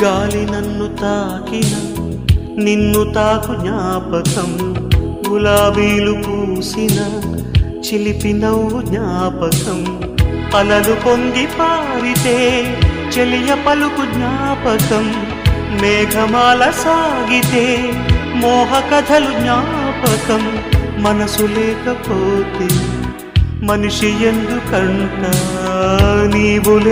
గాలి నన్ను తాకిన నిన్ను తాకు జ్ఞాపకం, గులాబీలు పూసిన చిలిపి నవ్వు జ్ఞాపకం, అలలు పొంగి పారితే చెలియ పలుకు జ్ఞాపకం, మేఘమాల సాగితే మోహ కథలు జ్ఞాపకం. మనసు లేకపోతే మనిషి ఎందుకంట, నీవు